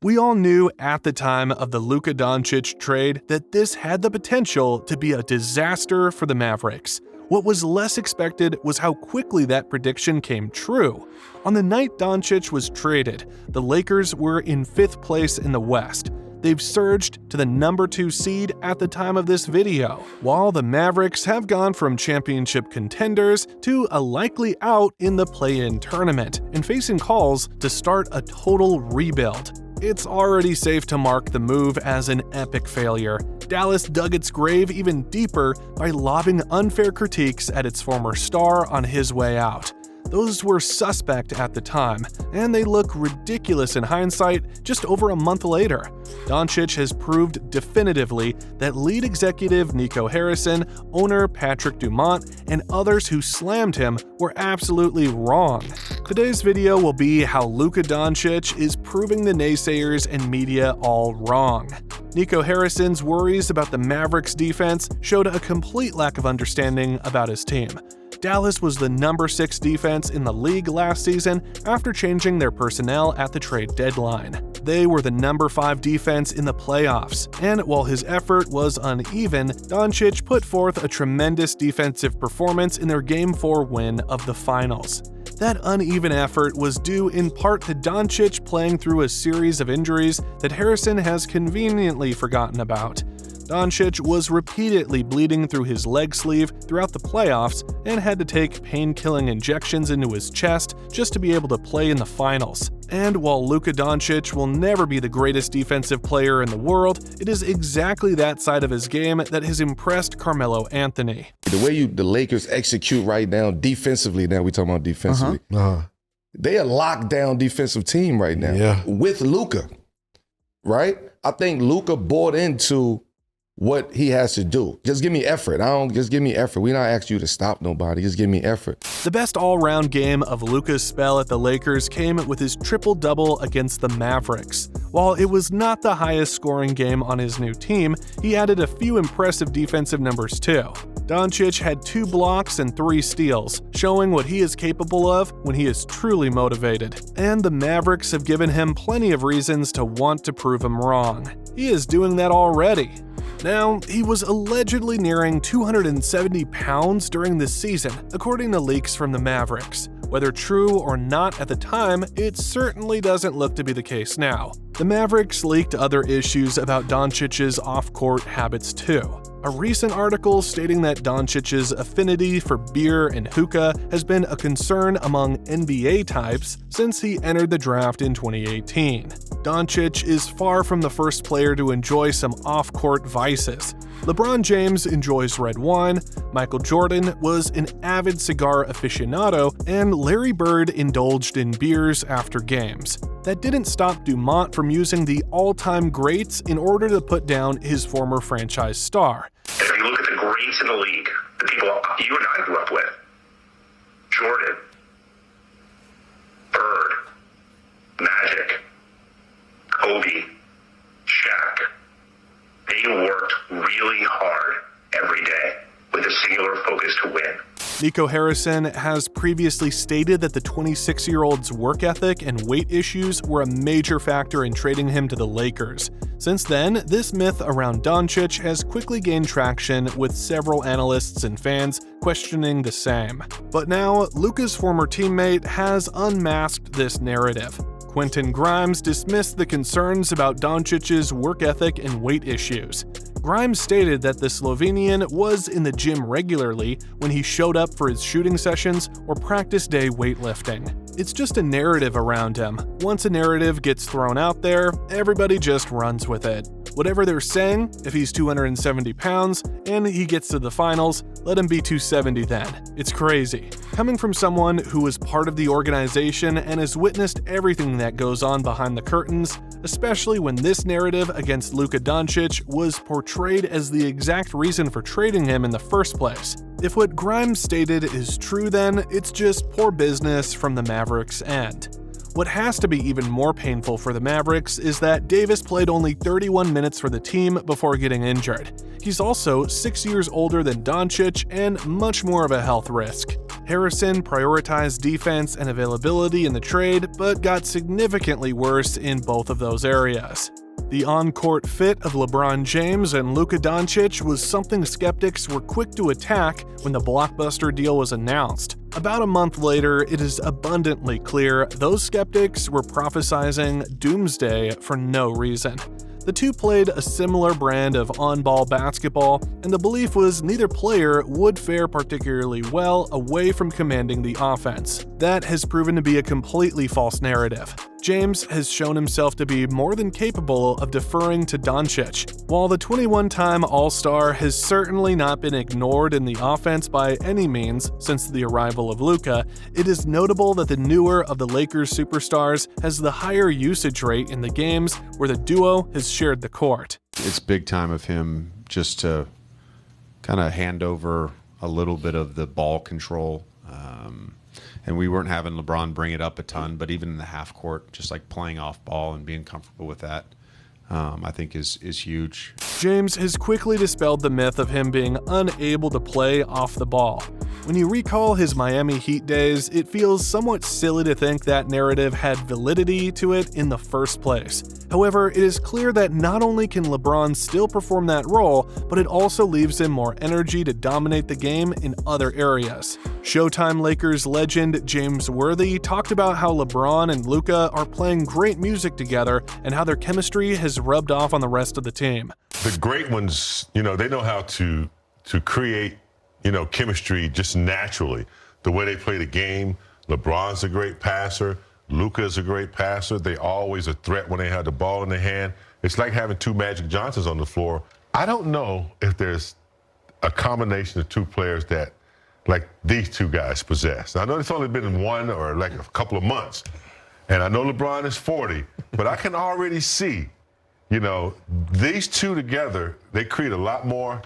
We all knew at the time of the Luka Doncic trade that this had the potential to be a disaster for the Mavericks. What was less expected was how quickly that prediction came true. On the night Doncic was traded, the Lakers were in 5th place in the West. They've surged to the number 2 seed at the time of this video, while the Mavericks have gone from championship contenders to a likely out in the play-in tournament and facing calls to start a total rebuild. It's already safe to mark the move as an epic failure. Dallas dug its grave even deeper by lobbing unfair critiques at its former star on his way out. Those were suspect at the time, and they look ridiculous in hindsight just over a month later. Doncic has proved definitively that lead executive Nico Harrison, owner Patrick Dumont, and others who slammed him were absolutely wrong. Today's video will be how Luka Doncic is proving the naysayers and media all wrong. Nico Harrison's worries about the Mavericks defense showed a complete lack of understanding about his team. Dallas was the number 6 defense in the league last season after changing their personnel at the trade deadline. They were the number 5 defense in the playoffs, and while his effort was uneven, Doncic put forth a tremendous defensive performance in their Game 4 win of the finals. That uneven effort was due in part to Doncic playing through a series of injuries that Harrison has conveniently forgotten about. Doncic was repeatedly bleeding through his leg sleeve throughout the playoffs and had to take pain-killing injections into his chest just to be able to play in the finals. And while Luka Doncic will never be the greatest defensive player in the world, it is exactly that side of his game that has impressed Carmelo Anthony. The way the Lakers execute right now defensively, now we're talking about defensively, they are a lockdown defensive team right now with Luka, right? I think Luka bought into what he has to do. Just give me effort. Just give me effort. We're not asking you to stop nobody. Just give me effort. The best all-round game of Luka's spell at the Lakers came with his triple-double against the Mavericks. While it was not the highest scoring game on his new team, he added a few impressive defensive numbers too. Doncic had 2 blocks and 3 steals, showing what he is capable of when he is truly motivated. And the Mavericks have given him plenty of reasons to want to prove him wrong. He is doing that already. Now, he was allegedly nearing 270 pounds during this season, according to leaks from the Mavericks. Whether true or not at the time, it certainly doesn't look to be the case now. The Mavericks leaked other issues about Doncic's off-court habits too. A recent article stating that Doncic's affinity for beer and hookah has been a concern among NBA types since he entered the draft in 2018. Doncic is far from the first player to enjoy some off-court vices. LeBron James enjoys red wine, Michael Jordan was an avid cigar aficionado, and Larry Bird indulged in beers after games. That didn't stop Dumont from using the all-time greats in order to put down his former franchise star. If you look at the greats in the league, the people you and I grew up with, Jordan, Bird, Magic, Kobe, Shaq, they worked really hard every day with a singular focus to win. Nico Harrison has previously stated that the 26-year-old's work ethic and weight issues were a major factor in trading him to the Lakers. Since then, this myth around Doncic has quickly gained traction, with several analysts and fans questioning the same. But now, Luka's former teammate has unmasked this narrative. Quentin Grimes dismissed the concerns about Doncic's work ethic and weight issues. Grimes stated that the Slovenian was in the gym regularly when he showed up for his shooting sessions or practice day weightlifting. It's just a narrative around him. Once a narrative gets thrown out there, everybody just runs with it. Whatever they're saying, if he's 270 pounds and he gets to the finals, let him be 270 then. It's crazy. Coming from someone who was part of the organization and has witnessed everything that goes on behind the curtains, especially when this narrative against Luka Doncic was portrayed as the exact reason for trading him in the first place. If what Grimes stated is true, then it's just poor business from the Mavericks' end. What has to be even more painful for the Mavericks is that Davis played only 31 minutes for the team before getting injured. He's also 6 years older than Doncic and much more of a health risk. Harrison prioritized defense and availability in the trade, but got significantly worse in both of those areas. The on-court fit of LeBron James and Luka Doncic was something skeptics were quick to attack when the blockbuster deal was announced. About a month later, it is abundantly clear those skeptics were prophesizing doomsday for no reason. The two played a similar brand of on-ball basketball, and the belief was neither player would fare particularly well away from commanding the offense. That has proven to be a completely false narrative. James has shown himself to be more than capable of deferring to Doncic. While the 21-time All-Star has certainly not been ignored in the offense by any means since the arrival of Luka, it is notable that the newer of the Lakers superstars has the higher usage rate in the games where the duo has shared the court. It's big time of him just to kind of hand over a little bit of the ball control. And we weren't having LeBron bring it up a ton, but even in the half court, just like playing off ball and being comfortable with that, I think is huge. James has quickly dispelled the myth of him being unable to play off the ball. When you recall his Miami Heat days, it feels somewhat silly to think that narrative had validity to it in the first place. However, it is clear that not only can LeBron still perform that role, but it also leaves him more energy to dominate the game in other areas. Showtime Lakers legend James Worthy talked about how LeBron and Luka are playing great music together and how their chemistry has rubbed off on the rest of the team. The great ones, they know how to create, chemistry just naturally. The way they play the game, LeBron's a great passer, Luka's a great passer. They always a threat when they have the ball in their hand. It's like having two Magic Johnsons on the floor. I don't know if there's a combination of two players that like these two guys possess. Now, I know it's only been one or like a couple of months, and I know LeBron is 40, but I can already see, these two together, they create a lot more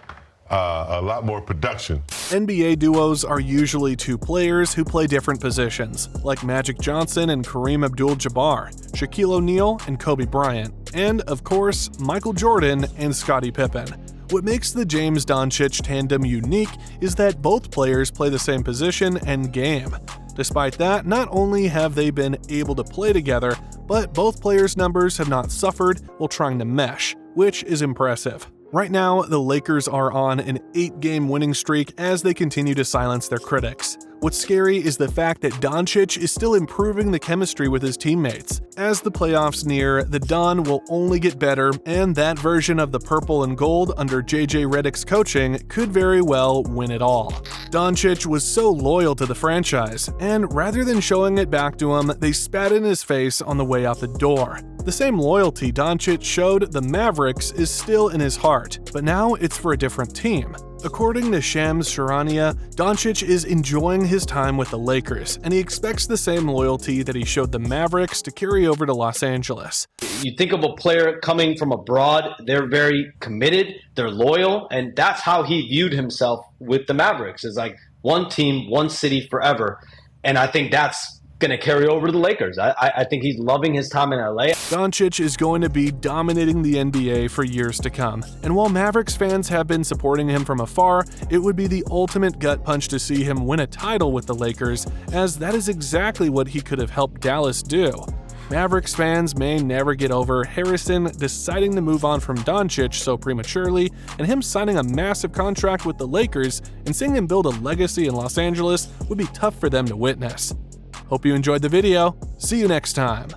production. NBA duos are usually two players who play different positions, like Magic Johnson and Kareem Abdul-Jabbar, Shaquille O'Neal and Kobe Bryant, and, of course, Michael Jordan and Scottie Pippen. What makes the James-Doncic tandem unique is that both players play the same position and game. Despite that, not only have they been able to play together, but both players' numbers have not suffered while trying to mesh, which is impressive. Right now, the Lakers are on an 8-game winning streak as they continue to silence their critics. What's scary is the fact that Doncic is still improving the chemistry with his teammates. As the playoffs near, the Don will only get better, and that version of the purple and gold under JJ Redick's coaching could very well win it all. Doncic was so loyal to the franchise, and rather than showing it back to him, they spat in his face on the way out the door. The same loyalty Doncic showed the Mavericks is still in his heart, but now it's for a different team. According to Shams Charania, Doncic is enjoying his time with the Lakers, and he expects the same loyalty that he showed the Mavericks to carry over to Los Angeles. You think of a player coming from abroad, they're very committed, they're loyal, and that's how he viewed himself with the Mavericks. It's like one team, one city forever, and I think that's going to carry over to the Lakers. I think he's loving his time in LA. Doncic is going to be dominating the NBA for years to come, and while Mavericks fans have been supporting him from afar, it would be the ultimate gut punch to see him win a title with the Lakers, as that is exactly what he could have helped Dallas do. Mavericks fans may never get over Harrison deciding to move on from Doncic so prematurely, and him signing a massive contract with the Lakers and seeing him build a legacy in Los Angeles would be tough for them to witness. Hope you enjoyed the video. See you next time.